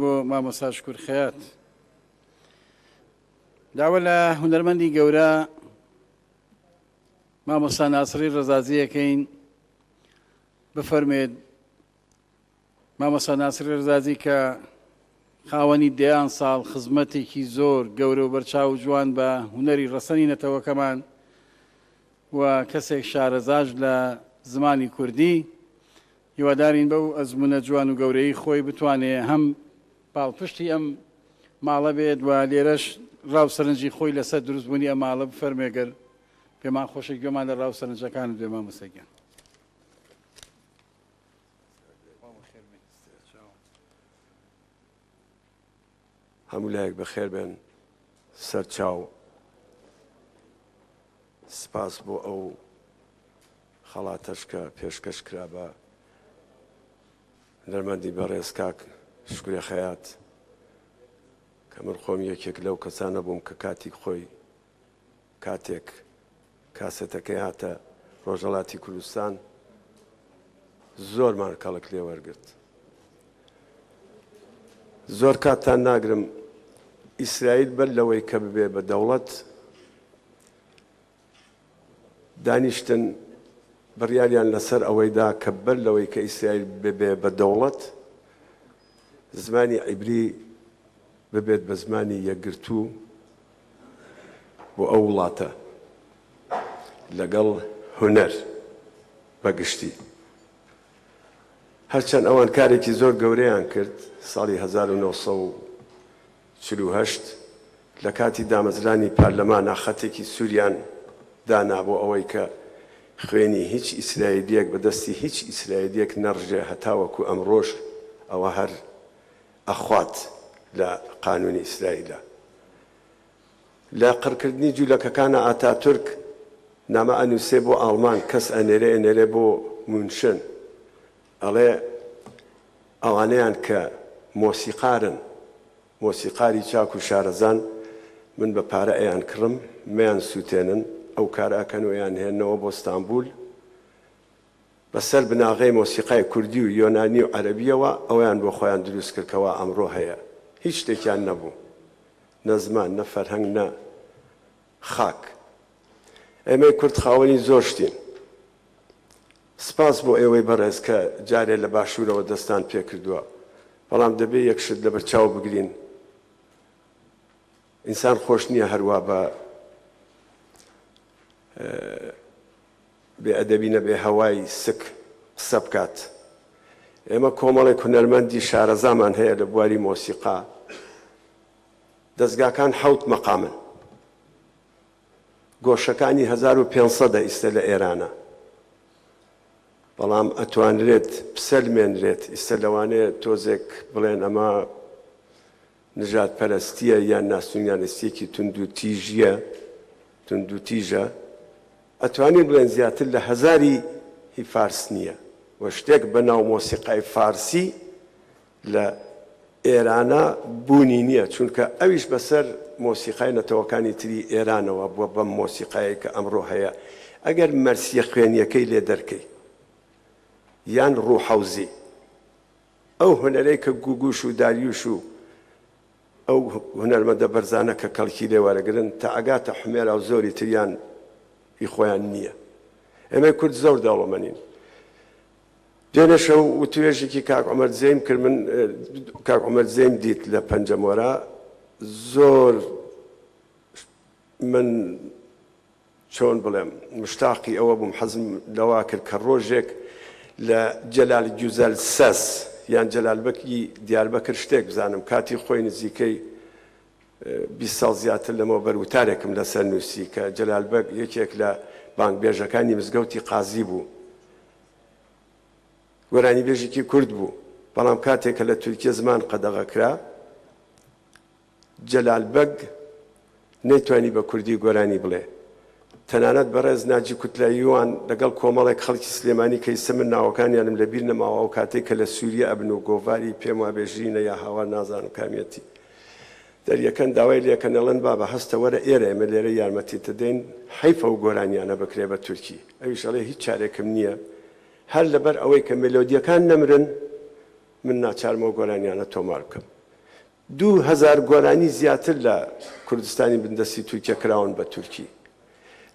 بۆ مامۆستا شکور خەیات داوە لە هونەرمەندی گەورە مامۆستا ناسری ڕەزازیەکەین بفەرمێت. مامۆستا ناسری ڕەزازی کە خاوەنی دەیان ساڵ خزمەتێکی زۆر گەورە و بەرچاو جوان بە هونەری ڕەسەنی نەتەوەکەمان و کەسێک شارەزاش لە زمانی کوردی هیوادارین بەو ئەزمونە جوان و گەورەی خۆی بتوانێت هەم پاڵپشتی ئەم ماڵە بێت و لێرەش ڕاوسەرنجی خۆی لەسەر دروستبوونی ئەم ماڵە بفەرمێگەر پێمان خۆشە گوێمان لە ڕاوسەرنجەکان دوێ مامۆستاگیان. هەموو لایەک بەخێر بێن سەرچاو. سپاس بۆ ئەو خەڵاتەش کە پێشکەش کرا بە هونەرمەندی بەڕێز کاک شکوری خەیات کە من خۆم یەکێک لەو کەسانە بووم کە کاتی خۆی کاتێک کاسێتەکەی هاتە ڕۆژهەڵاتی کوردستان زۆرمان کەڵک لێ وەرگرت. زۆر کاتتان ناگرم ئیسرائیل بەر لەوەی کە ببێ بە دەوڵەت دانیشتن بڕیاریان لەسەر ئەوەیدا کە بەر لەوەی کە ئیسرائیل ببێ بە دەوڵەت زمانی عیبری ببێت بە زمانی یەکگرتوو بۆ ئەو وڵاتە لەگەڵ هونەر بەگشتی. هەرچەند ئەوان کارێکی زۆر گەورەیان کرد ساڵی 1948 لە کاتی دامەزرانی پارلەمانە خەتێکی سووریان دانا بۆ ئەوەی کە خوێنی هیچ ئیسرائیلیەک بەدەستی هیچ ئیسرائیلیەک نەڕژێ هەتاوەکو ئەمڕۆژ ئەوە هەر ئەخوات لە قانونی ئیسرائیلە. لە قڕکردنی جوولەکەکانە ئاتاتورک نامە ئەنووسێ بۆ ئاڵمان کەس ئەنێرێ بۆ مونشن ئەڵێ ئەوانەیان کە مۆسیقارن مۆسیقاری چاک و شارەزان من بە پارە ئەیان کڕم مەیان سووتێنن ئەو کارەکەن و ئەیان هێننەوە بۆ ستانبول بەسەر بناغەی مۆسیقای کوردی و یۆنانی و عەرەبیەوە ئەویان بۆ خۆیان دروست کردکەوە ئەمڕۆ هەیە. هیچ شتێکیان نەبوو، نە زمان نە فەرهەنگ نە خاک. ئێمەی کورد خاوەنی زۆر شتین. سپاس بۆ ئێوەی بەڕێز کە جارێ لە باشوورەوە دەستان پێ کردووە، بەڵام دەبێت یەک شت لە بەرچاو بگرین. ئینسان خۆش نییە هەروە بە بێئەدەبی نەبێ هەوای سک قسە بکات. ئێمە کۆمەڵێک هونەرمەندی شارەزامان هەیە لە بواری مۆسیقا. دەستگاکان 7 مەقامن. گۆشەکانی 1500 ئیستا لە ئێرانە. بەڵام ئەتوانرێت بسەلمێنرێت ئیستا لەوانەیە تۆزێک بڵێن ئەمە نژاد پەرستیە یان ناسونیانستیەکی تونند و تیژە ئەتوانین بڵێن زیاتر لە 1000 هی فارس نییە و شتێک بەناو مۆسیقای فارسی لە ئێرانە بوونی نییە چونکە ئەویش بەسەر مۆسیقای نەتەوەکانی تری ئێرانەوە بووە بەم مۆسیقایی کە ئەمڕۆ هەیە. ئەگەر مەرسیە خوێنیەکەی لێ دەرکەی یان ڕووحەوزی ئەو هونەرەی کە گوگوش و داریوش و ئەو هونەرمەندە بەرزانە کە کەڵکی لێ وەرەگرن تا ئەگاتە حومێرا و زۆری تریان هی خۆیان نییە. ئێمە کورد زۆر دەوڵەمەندین. دوێنێ شەو وتوێژێکی کاک عومەر زەیم کرد. من کاک عومەر زەیم دیت لە پەنجەمۆرە زۆر من چۆن بڵێم مشتاقی ئەوە بووم حەزم لەوا کرد کە ڕۆژێک لە جەلال گوزەل سەس یان جەلالبەکی دیاربەکر شتێک بزانم. کاتی خۆی نزیکەی 20 ساڵ زیاتر لەمەوە بەروتارێکم لەسەر نووسی کە جەلالبەک یەکێک لە بانگبێژەکانی مزگەوتی قازی بوو. گۆرانی بێژێکی کورد بوو، بەڵام کاتێکە لە تورکیە زمان قەدەغەکرا جەلالبەگ نەیتوانی بە کوردی گۆرانی بڵێ. تەنانەت بەڕێز ناجی کوتلاییوان لەگەڵ کۆمەڵێک خەڵکی سلێمانی کەیسە من ناوەکانیانم لەبیر نەماوە و کاتێک کە لە سووریە ئەبن و گۆڤاری پێم وابێژینە یا هاوار نازانم کامیەتی دەریەکەن داوای لێکەن ئەڵێن بابە هەستە وەرە ئێرە ئێمە لێرە یارمەتیت دەدەین حیفە و گۆرانیانە بکرێ بە تورکی. ئەویش ئەڵێ هیچ چارێکم نییە هەر لەبەر ئەوەی کە مێلۆدیەکان نەمرن من ناچارمەوە گۆرانیانە تۆمار بکەم. 2000 گۆرانی زیاتر لە کوردستانی بندەستی تورکیا کراون بە تورکی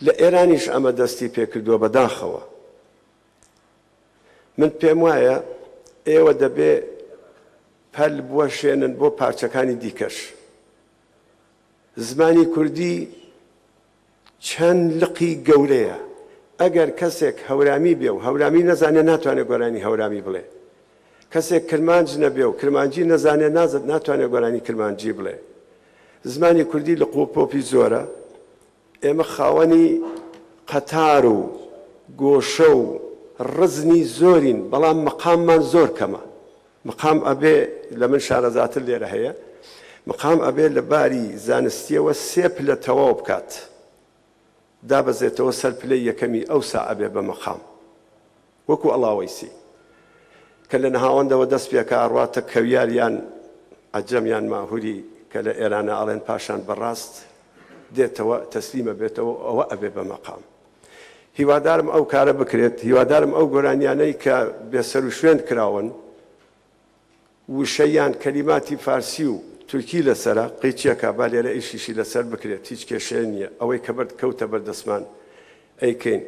لە ئێرانیش ئەمە دەستی پێکردووە بەداخەوە من پێم وایە ئێوە دەبێ پەل بوەشێنن بۆ پارچەکانی دیکەش زمانی کوردی چەند لقی گەورەیە ئەگەر کەسێک هەورامی بێ و هەورامی نەزانێت ناتوانێت گۆرانی هەورامی بڵێ کەسێک کرمانج نەبێ و کرمانجی نەزانێت ناتوانێت گۆرانی کرمانجی بڵێ زمانی کوردی لە قوپۆپی زۆرە ئێمە خاوەنی قەتار و گۆشە و ڕزنی زۆرین بەڵام مەقاممان زۆر کەمە مەقام ئەبێ لە من شارەزاتر لێرە هەیە مەقام ئەبێ لە باری زانستیەوە 3 پلە تەواو بکات دابەزێتەوە سەر پلەی یەکەمی ئەوسا ئەبێ بە مەقام وەکو ئەڵاوەیسی کە لە نەهاوەندەوە دەست پێکە ئەڕواتە کەویاریان عەجەمیان ماهوری کە لە ئێرانە ئەڵێن پاشان بەڕاست دێتەوە تەسلیمە بێتەوە ئەوە ئەبێ بە مەقام هیوادارم ئەو کارە بکرێت هیوادارم ئەو گۆرانیانەی کە بێسەر و شوێن کراون وشەیان کەلیماتی فارسی و تورکی لەسەرە قیچیەکە با لێرە ئیشیشی لەسەر بکرێت هیچ کێشەیە نییە ئەوەی کە کەوتە بەردەسمان ئەیکەین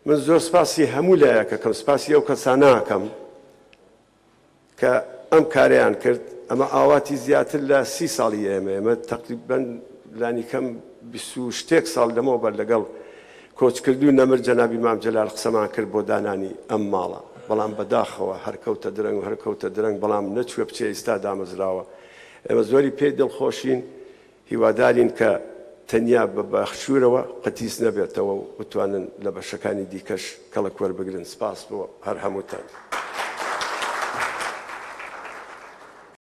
من زۆر سپاسی هەموو لایەکەکەم سپاسی ئەو کەسانەکەم کە ئەم کاریان کرد ئەمە ئاواتی زیاتر لە 30 ساڵی ئێمە تقریباً لانیکەم 20 ساڵ لەمەوە بەر لەگەڵ کۆچکردو نەمر جەنابی مام جەلال قسەمان کرد بۆ دانانی ئەم ماڵە بەڵام بەداخەوە هەرکەوتە درەنگ و هەرکەوتە درەنگ بەڵام نەچوە بچێ ئێستا دامەزراوە ئێمە زۆری پێی دڵخۆشین هیوادارین کە تەنیا بە بەخشوورەوە قەتیس نەبێتەوە و بتوانن لە بەشەکانی دیکەش کەڵک وەربگرن سپاس بۆ هەر هەمووتان